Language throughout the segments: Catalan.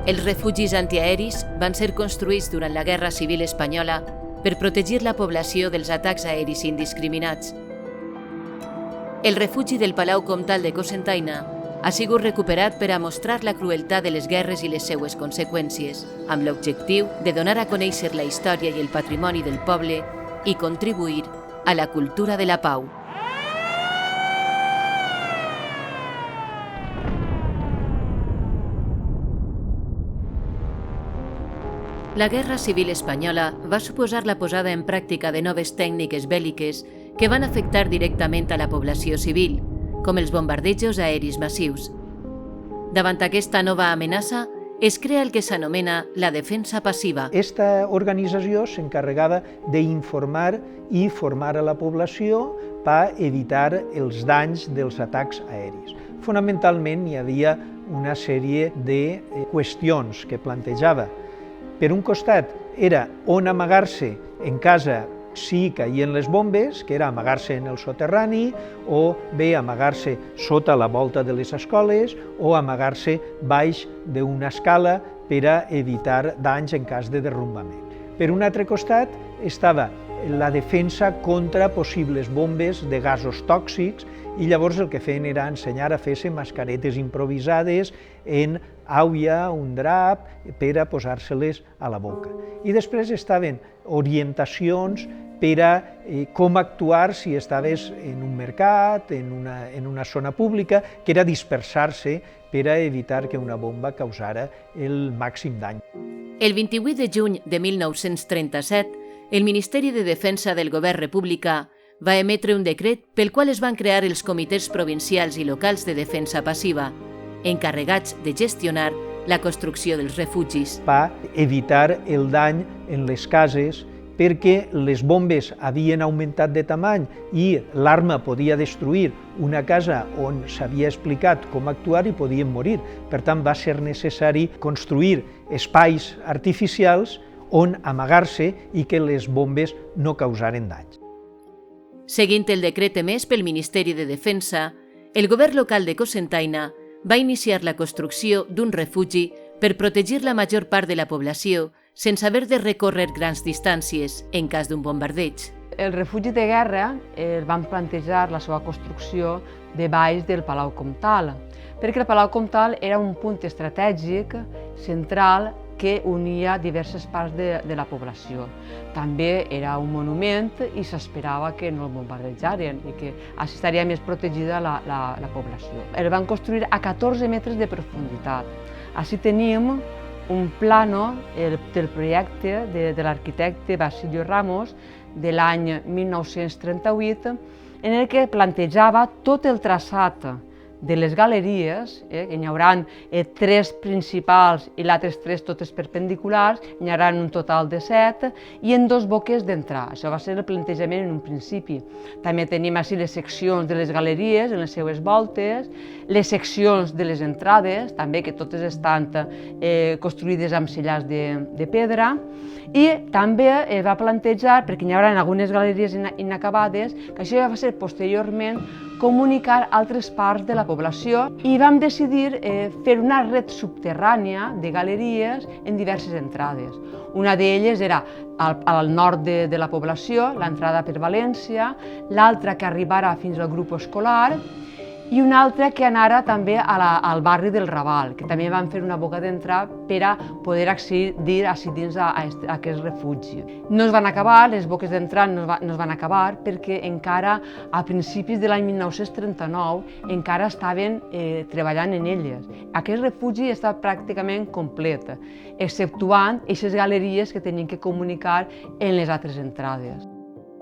Els refugis antiaeris van ser construïts durant la Guerra Civil Espanyola per protegir la població dels atacs aeris indiscriminats. El refugi del Palau Comtal de Cocentaina ha sigut recuperat per a mostrar la crueltat de les guerres i les seues conseqüències, amb l'objectiu de donar a conèixer la història i el patrimoni del poble i contribuir a la cultura de la pau. La Guerra Civil Espanyola va suposar la posada en pràctica de noves tècniques bèl·liques que van afectar directament a la població civil, com els bombardejos aeris massius. Davant aquesta nova amenaça, es crea el que s'anomena la defensa passiva. Esta organització s'encarregava d'informar i formar a la població per evitar els danys dels atacs aeris. Fonamentalment hi havia una sèrie de qüestions que plantejava. Per un costat era on amagar-se en casa si caien les bombes, que era amagar-se en el soterrani, o bé amagar-se sota la volta de les escoles, o amagar-se baix d'una escala per a evitar danys en cas de derrumbament. Per un altre costat estava la defensa contra possibles bombes de gasos tòxics i llavors el que feien era ensenyar a fer-se mascaretes improvisades en aulla, un drap, per a posar-se-les a la boca. I després estaven orientacions per a com actuar si estaves en un mercat, en una zona pública, que era dispersar-se per a evitar que una bomba causara el màxim dany. El 28 de juny de 1937, el Ministeri de Defensa del Govern republicà va emetre un decret pel qual es van crear els comitès provincials i locals de defensa passiva, encarregats de gestionar la construcció dels refugis. Per evitar el dany en les cases, perquè les bombes havien augmentat de tamany i l'arma podia destruir una casa on s'havia explicat com actuar i podien morir. Per tant, va ser necessari construir espais artificials on amagar-se i que les bombes no causaren danys. Seguint el decret emès pel Ministeri de Defensa, el govern local de Cocentaina va iniciar la construcció d'un refugi per protegir la major part de la població sense haver de recórrer grans distàncies en cas d'un bombardeig. El refugi de guerra van plantejar la seva construcció de baix del Palau Comtal, perquè el Palau Comtal era un punt estratègic central que unia diverses parts de la població. També era un monument i s'esperava que no el bombardejaren i que així estaria més protegida la població. El van construir a 14 metres de profunditat. Així tenim un plano del projecte de l'arquitecte Basilio Ramos de l'any 1938 en el que plantejava tot el traçat de les galeries, que n'hi haurà 3 principals i les altres 3 totes perpendiculars, n'hi haurà un total de 7 i en 2 boques d'entrar. Això va ser el plantejament en un principi. També tenim així les seccions de les galeries en les seues voltes, les seccions de les entrades, també que totes estan construïdes amb sillars de pedra, i també va plantejar, perquè n'hi haurà algunes galeries inacabades, que això ja va ser posteriorment comunicar altres parts de la població i vam decidir fer una red subterrània de galeries en diverses entrades. Una d'elles era al nord de la població, l'entrada per València, l'altra que arribara fins al grup escolar i una altra que anara també al barri del Raval, que també van fer una boca d'entrar per a poder accedir així dins a aquest refugi. No es van acabar, les boques d'entrada no es van acabar perquè encara a principis de l'any 1939 encara estaven treballant en elles. Aquest refugi està pràcticament complet, exceptuant aquestes galeries que tenien que comunicar en les altres entrades.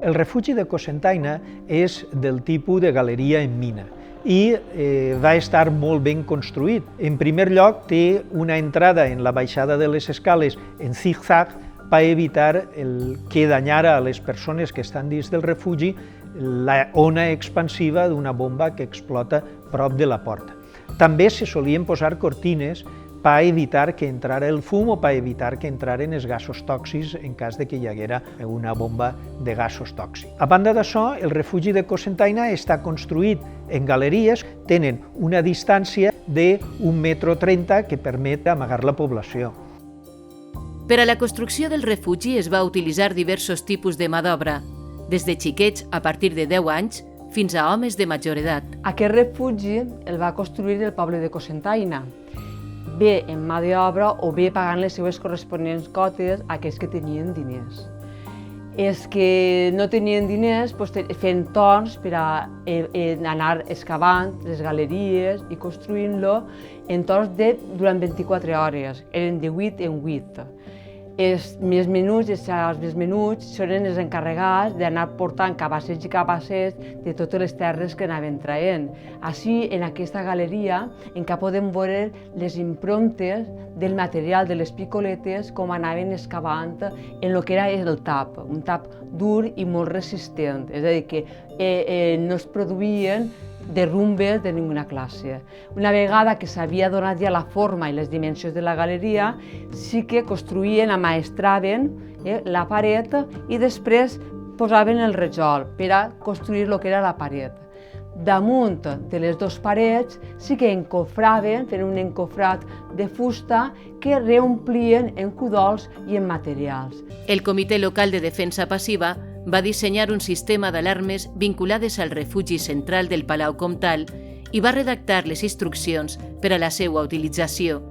El refugi de Cocentaina és del tipus de galeria en mina i va estar molt ben construït. En primer lloc, té una entrada en la baixada de les escales en zig-zag per evitar que danyara a les persones que estan dins del refugi la ona expansiva d'una bomba que explota prop de la porta. També se solien posar cortines per evitar que entrara el fum o per evitar que entraren els gasos tòxics en cas de que hi haguera una bomba de gasos tòxics. A banda d'això, el refugi de Cocentaina està construït en galeries, tenen una distància de 1,30 m que permet amagar la població. Per a la construcció del refugi es va utilitzar diversos tipus de mà d'obra, des de xiquets a partir de 10 anys fins a homes de major edat. Aquest refugi el va construir el poble de Cocentaina, bé en mà d'obra o bé pagant les seves corresponents cotes a aquells que tenien diners. Els que no tenien diners feien torns per anar excavant les galeries i construint-lo en torns durant 24 hores, eren de 8 en 8. Els més menuts són els encarregats d'anar portant cabassets i cabassets de totes les terres que anaven traient. Així, en aquesta galeria, encara podem veure les improntes del material de les picoletes com anaven excavant en el que era el tap, un tap dur i molt resistent, és a dir, que no es produïen derrumbes de ninguna classe. Una vegada que s'havia donat ja la forma i les dimensions de la galeria, sí que construïen, amaestraven la paret i després posaven el rajol per a construir el que era la paret. Damunt de les dues parets sí que encofraven, feien un encofrat de fusta que reomplien en cudols i en materials. El Comitè Local de Defensa Passiva va dissenyar un sistema d'alarmes vinculades al refugi central del Palau Comtal i va redactar les instruccions per a la seva utilització.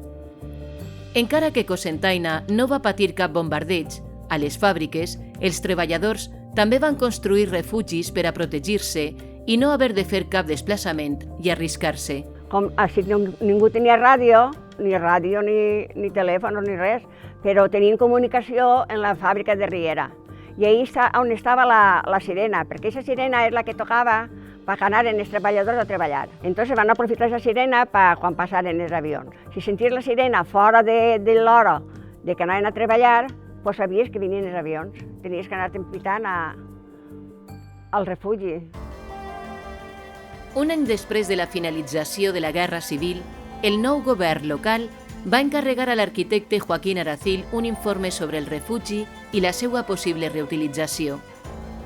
Encara que Cocentaina no va patir cap bombardeig, a les fàbriques els treballadors també van construir refugis per a protegir-se i no haver de fer cap desplaçament i arriscar-se. Com així ningú tenia ràdio, ni telèfon ni res, però tenien comunicació en la fàbrica de Riera. I ahí on estava la sirena, perquè aquesta sirena és la que tocava per que anaren els treballadors a treballar. Entonces van aprofitar aquesta sirena per quan passaren els avions. Si senties la sirena fora de l'hora de que anaven a treballar, doncs sabies que venien els avions. Tenies que anar tempitant al refugi. Un any després de la finalització de la Guerra Civil, el nou govern local va encarregar a l'arquitecte Joaquín Aracil un informe sobre el refugi i la seva possible reutilització.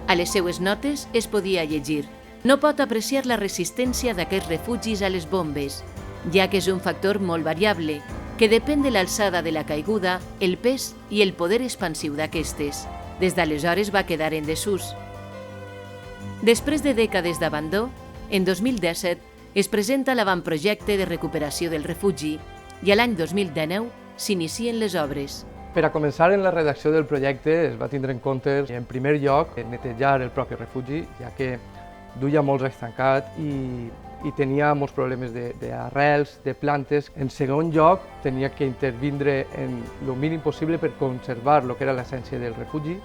A les seues notes es podia llegir: no pot apreciar la resistència d'aquests refugis a les bombes, ja que és un factor molt variable, que depèn de l'alçada de la caiguda, el pes i el poder expansiu d'aquestes. Des d'aleshores va quedar en desús. Després de dècades d'abandó, en 2017 es presenta l'avantprojecte de recuperació del refugi i a l'any 2019 s'inicien les obres. Per a començar en la redacció del projecte es va tindre en compte, en primer lloc, netejar el propi refugi, ja que duia molts anys tancat i tenia molts problemes d'arrels, de plantes. En segon lloc, tenia que intervindre en el mínim possible per conservar el que era l'essència del refugi.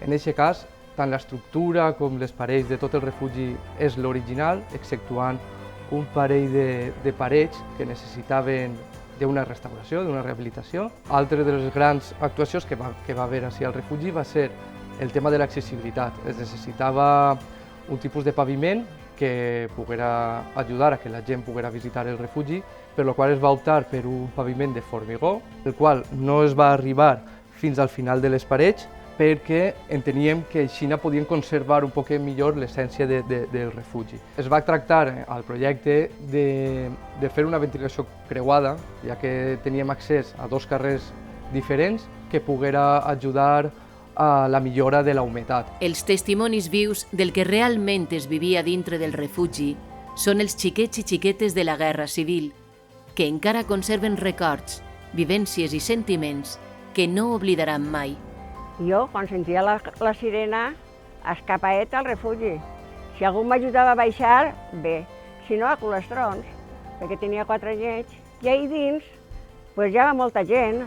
En aquest cas, tant l'estructura com les parets de tot el refugi és l'original, exceptuant un parell de parets que necessitaven d'una restauració, d'una rehabilitació. Altra de les grans actuacions que va haver així al refugi va ser el tema de l'accessibilitat. Es necessitava un tipus de paviment que poguera ajudar a que la gent poguera visitar el refugi, per la qual es va optar per un paviment de formigó, el qual no es va arribar fins al final de les parets, perquè enteníem que així podien conservar un poc millor l'essència del refugi. Es va tractar al projecte de fer una ventilació creuada, ja que teníem accés a dos carrers diferents que poguera ajudar a la millora de la humitat. Els testimonis vius del que realment es vivia dintre del refugi són els xiquets i xiquetes de la Guerra Civil, que encara conserven records, vivències i sentiments que no oblidaran mai. Jo, quan sentia la sirena, escapaet al refugi. Si algú m'ajudava a baixar, bé. Si no, a colastrons, perquè tenia 4 anyets. I ahí dins, hi havia molta gent.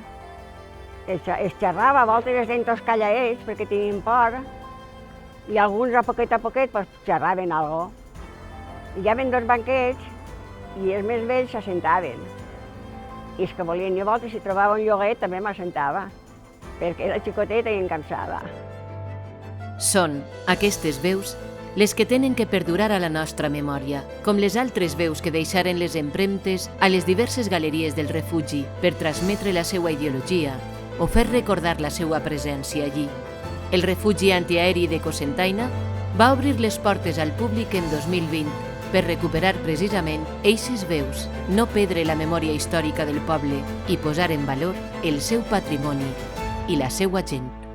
Es xerrava, a voltes es deien tots callaets, perquè tenien por. I alguns, a poquet, xerraven alguna cosa. Hi havia 2 banquets i els més vells s'assentaven. I els que volien, i a voltes, si trobava un lloguet, també m'assentava, perquè era xicoteta i em cansava. Són aquestes veus les que tenen que perdurar a la nostra memòria, com les altres veus que deixaren les empremtes a les diverses galeries del refugi per transmetre la seva ideologia o fer recordar la seva presència allí. El refugi antiaeri de Cocentaina va obrir les portes al públic en 2020 per recuperar precisament eixes veus, no perdre la memòria històrica del poble i posar en valor el seu patrimoni i la seva gent.